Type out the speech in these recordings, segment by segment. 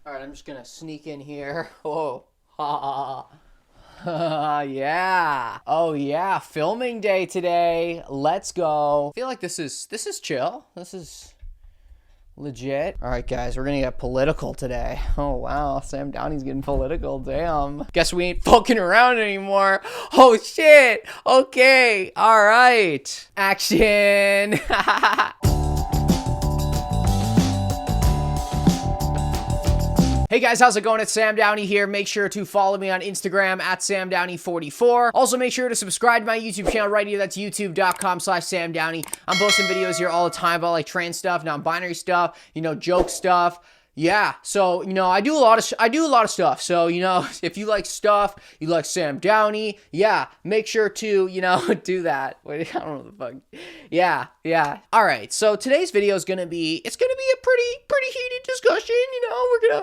All right, I'm just gonna sneak in here. Whoa. Ha. Yeah. Oh yeah, filming day today. Let's go. I feel like this is chill. This is legit. All right, guys, we're gonna get political today. Oh wow, Sam Downey's getting political. Damn. Guess we ain't fucking around anymore. Oh shit. Okay. All right. Action. Hey guys, how's it going? It's Sam Downey here. Make sure to follow me on Instagram at SamDowney44. Also, make sure to subscribe to my YouTube channel right here. That's youtube.com/SamDowney. I'm posting videos here all the time about like trans stuff, non-binary stuff, joke stuff. Yeah, so, I do a lot of stuff. So, if you like stuff, you like Sam Downey, yeah, make sure to, do that. Wait, I don't know what the fuck. Yeah. All right. So today's video is going to be, a pretty heated discussion.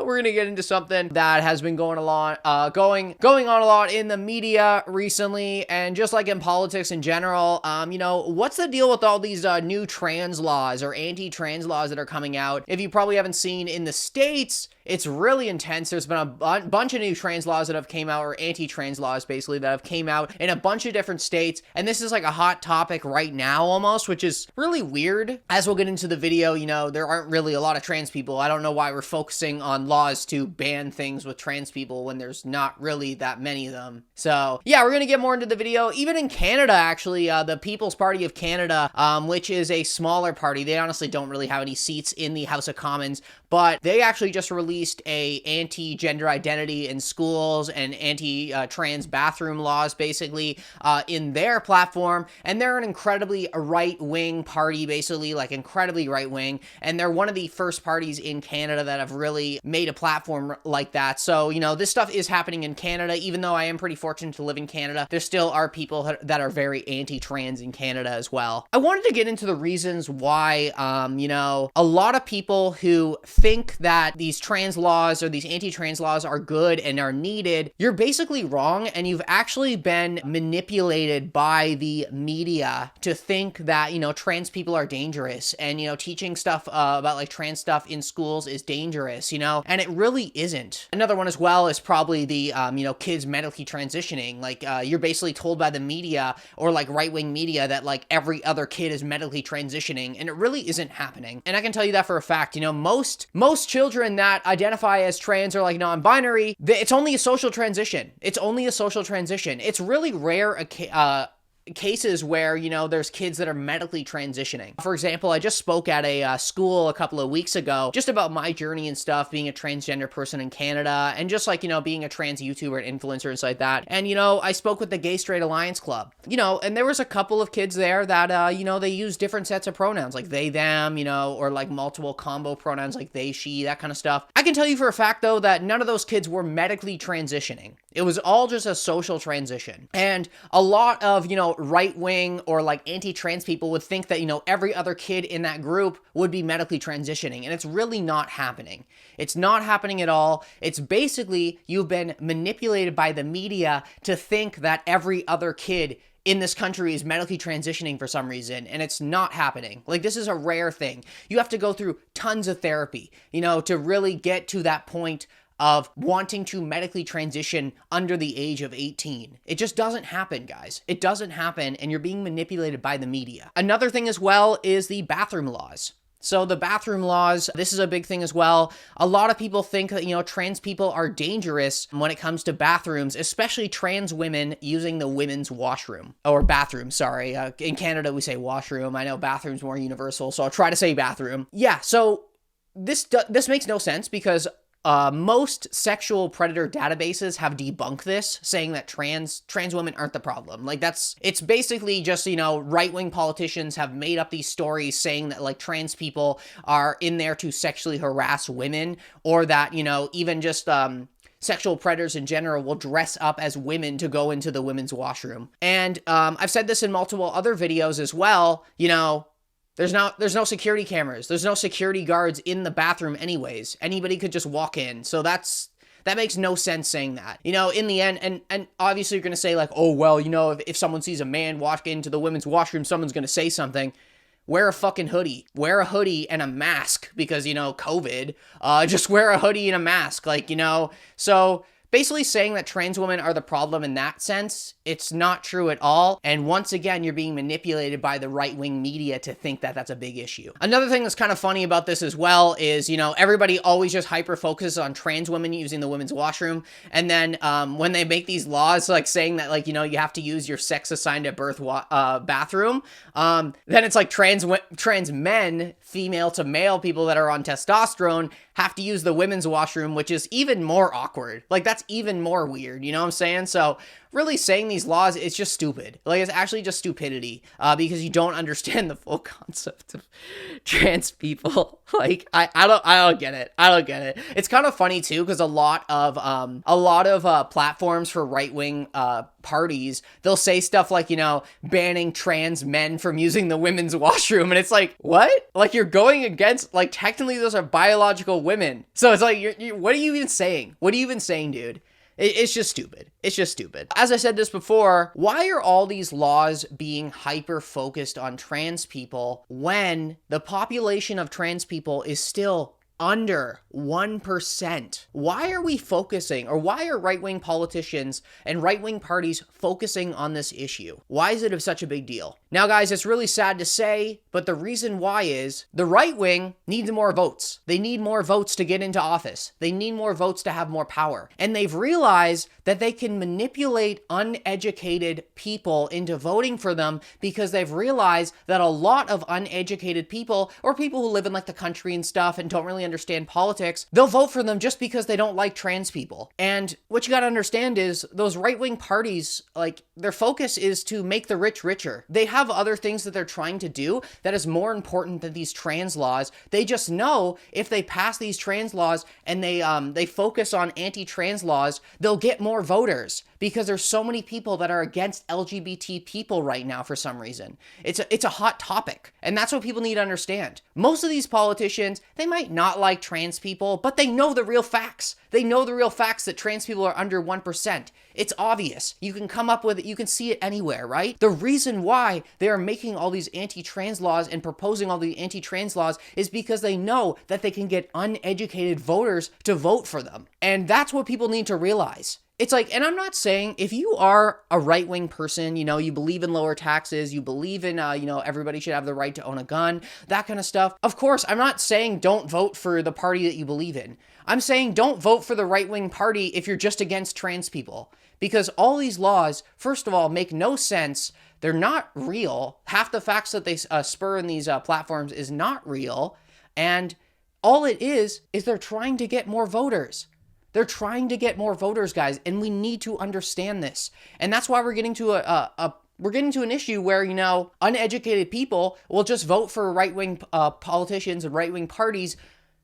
We're going to get into something that has been going on a lot in the media recently, and just like in politics in general. What's the deal with all these new trans laws or anti-trans laws that are coming out? If you probably haven't seen in the States, it's really intense. There's been a bunch of new trans laws that have came out, or anti-trans laws basically, that have came out in a bunch of different states, and this is like a hot topic right now almost, which is really weird. As we'll get into the video, there aren't really a lot of trans people. I don't know why we're focusing on laws to ban things with trans people when there's not really that many of them. So yeah, we're gonna get more into the video. Even in Canada, actually, the People's Party of Canada, which is a smaller party, they honestly don't really have any seats in the House of Commons, but they actually just released a anti-gender identity in schools and anti-trans bathroom laws, basically, in their platform. And they're an incredibly right-wing party, basically, like incredibly right-wing. And they're one of the first parties in Canada that have really made a platform like that. So, this stuff is happening in Canada. Even though I am pretty fortunate to live in Canada, there still are people that are very anti-trans in Canada as well. I wanted to get into the reasons why, a lot of people who think that these trans laws or these anti-trans laws are good and are needed, you're basically wrong, and you've actually been manipulated by the media to think that, trans people are dangerous, and, teaching stuff about like trans stuff in schools is dangerous, and it really isn't. Another one as well is probably the, kids medically transitioning. Like, you're basically told by the media or like right-wing media that like every other kid is medically transitioning, and it really isn't happening. And I can tell you that for a fact. Most children that identify as trans or like non-binary, it's only a social transition. It's really rare cases where, there's kids that are medically transitioning. For example, I just spoke at a school a couple of weeks ago just about my journey and stuff, being a transgender person in Canada, and just like, being a trans YouTuber and influencer and stuff like that. And, I spoke with the Gay Straight Alliance Club, and there was a couple of kids there that, they use different sets of pronouns, like they, them, or like multiple combo pronouns like they, she, that kind of stuff. I can tell you for a fact, though, that none of those kids were medically transitioning. It was all just a social transition. And a lot of, right-wing or like anti-trans people would think that, every other kid in that group would be medically transitioning. And it's really not happening. It's not happening at all. It's basically you've been manipulated by the media to think that every other kid in this country is medically transitioning for some reason, and it's not happening. Like, this is a rare thing. You have to go through tons of therapy, to really get to that point of wanting to medically transition under the age of 18. It just doesn't happen, guys. It doesn't happen, and you're being manipulated by the media. Another thing as well is the bathroom laws. So the bathroom laws, this is a big thing as well. A lot of people think that, trans people are dangerous when it comes to bathrooms, especially trans women using the women's washroom, or bathroom, sorry. In Canada, we say washroom. I know bathroom's more universal, so I'll try to say bathroom. Yeah, so this makes no sense because most sexual predator databases have debunked this, saying that trans women aren't the problem. Like, it's basically just, right-wing politicians have made up these stories saying that like trans people are in there to sexually harass women, or that, even just, sexual predators in general will dress up as women to go into the women's washroom. And, I've said this in multiple other videos as well, there's no security cameras. There's no security guards in the bathroom anyways. Anybody could just walk in. So that makes no sense saying that. In the end, and obviously you're going to say like, oh, well, if someone sees a man walk into the women's washroom, someone's going to say something. wear a fucking hoodie. Wear a hoodie and a mask because, COVID. Just wear a hoodie and a mask. So basically saying that trans women are the problem in that sense, it's not true at all. And once again, you're being manipulated by the right-wing media to think that that's a big issue. Another thing that's kind of funny about this as well is, everybody always just hyper-focuses on trans women using the women's washroom. And then when they make these laws, like saying that, you have to use your sex assigned at birth bathroom, then it's like trans men, female to male people that are on testosterone, have to use the women's washroom, which is even more awkward. That's even more weird, you know what I'm saying? So really saying these laws, it's just stupid. It's actually just stupidity, because you don't understand the full concept of trans people. I don't get it. I don't get it. It's kind of funny too, because a lot of platforms for right-wing parties, they'll say stuff like, banning trans men from using the women's washroom. And it's like, what? You're going against, technically those are biological women. So it's like, what are you even saying? What are you even saying, dude? It's just stupid. It's just stupid. As I said this before, why are all these laws being hyper-focused on trans people when the population of trans people is still under 1%? Why are we focusing, or why are right-wing politicians and right-wing parties focusing on this issue? Why is it such a big deal? Now, guys, it's really sad to say, but the reason why is the right wing needs more votes. They need more votes to get into office. They need more votes to have more power. And they've realized that they can manipulate uneducated people into voting for them because they've realized that a lot of uneducated people, or people who live in the country and stuff and don't really understand politics, they'll vote for them just because they don't like trans people. And what you got to understand is those right-wing parties, their focus is to make the rich richer. They have other things that they're trying to do that is more important than these trans laws. They just know if they pass these trans laws and they focus on anti-trans laws, they'll get more voters because there's so many people that are against LGBT people right now for some reason. It's a hot topic, and that's what people need to understand. Most of these politicians, they might not like trans people, but they know the real facts. They know the real facts that trans people are under 1%. It's obvious. You can come up with it. You can see it anywhere, right? The reason why they are making all these anti-trans laws and proposing all the anti-trans laws is because they know that they can get uneducated voters to vote for them. And that's what people need to realize. It's and I'm not saying if you are a right-wing person, you believe in lower taxes, you believe in, everybody should have the right to own a gun, that kind of stuff. Of course, I'm not saying don't vote for the party that you believe in. I'm saying don't vote for the right-wing party if you're just against trans people. Because all these laws, first of all, make no sense. They're not real. Half the facts that they spur in these platforms is not real. And all it is they're trying to get more voters. They're trying to get more voters, guys, and we need to understand this. And that's why we're getting to an issue where, uneducated people will just vote for right-wing politicians and right-wing parties,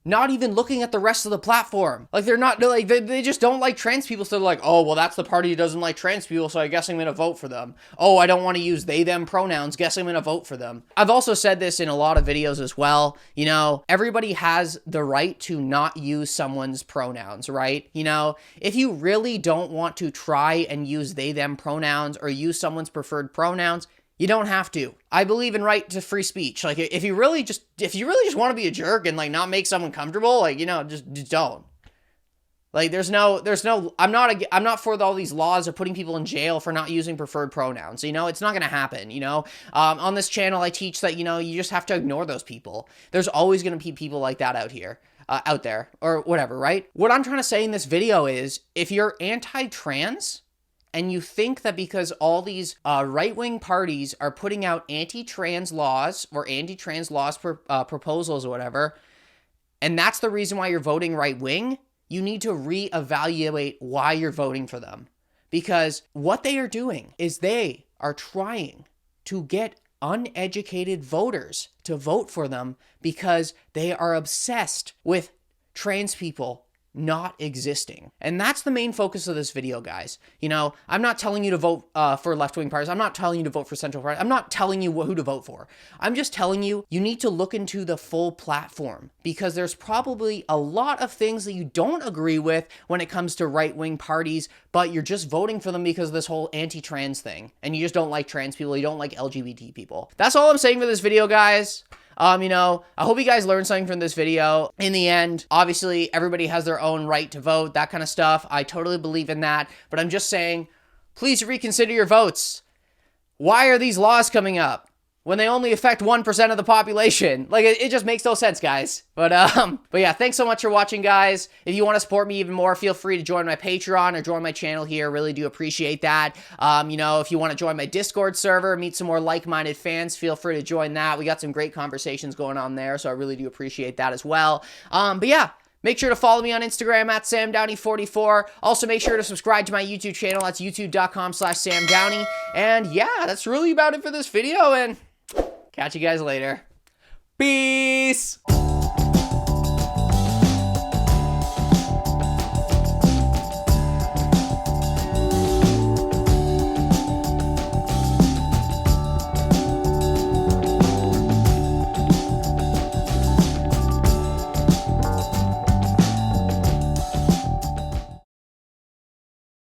not even looking at the rest of the platform. They just don't like trans people, so they're like, oh, well, that's the party who doesn't like trans people, so I guess I'm gonna vote for them. Oh, I don't want to use they, them pronouns, guess I'm gonna vote for them. I've also said this in a lot of videos as well, everybody has the right to not use someone's pronouns, right? If you really don't want to try and use they, them pronouns or use someone's preferred pronouns, you don't have to. I believe in right to free speech. If you really just want to be a jerk and not make someone comfortable, just don't. I'm not for all these laws of putting people in jail for not using preferred pronouns. It's not going to happen. On this channel, I teach that, you just have to ignore those people. There's always going to be people like that out there, or whatever, right? What I'm trying to say in this video is, if you're anti-trans, and you think that because all these right-wing parties are putting out anti-trans laws or anti-trans laws proposals or whatever, and that's the reason why you're voting right-wing, you need to reevaluate why you're voting for them. Because what they are doing is they are trying to get uneducated voters to vote for them because they are obsessed with trans people not existing. And that's the main focus of this video, guys. You know, I'm not telling you to vote for left-wing parties. I'm not telling you to vote for central parties. I'm not telling you who to vote for. I'm just telling you, you need to look into the full platform, because there's probably a lot of things that you don't agree with when it comes to right-wing parties, but you're just voting for them because of this whole anti-trans thing. And you just don't like trans people. You don't like LGBT people. That's all I'm saying for this video, guys. You know, I hope you guys learned something from this video. In the end, obviously, everybody has their own right to vote, that kind of stuff. I totally believe in that. But I'm just saying, please reconsider your votes. Why are these laws coming up when they only affect 1% of the population? Like, it just makes no sense, guys. But yeah, thanks so much for watching, guys. If you want to support me even more, feel free to join my Patreon or join my channel here. Really do appreciate that. You know, if you want to join my Discord server, meet some more like-minded fans, feel free to join that. We got some great conversations going on there, so I really do appreciate that as well. But yeah, make sure to follow me on Instagram at SamDowney44. Also, make sure to subscribe to my YouTube channel. That's youtube.com/SamDowney. And yeah, that's really about it for this video, and catch you guys later. Peace!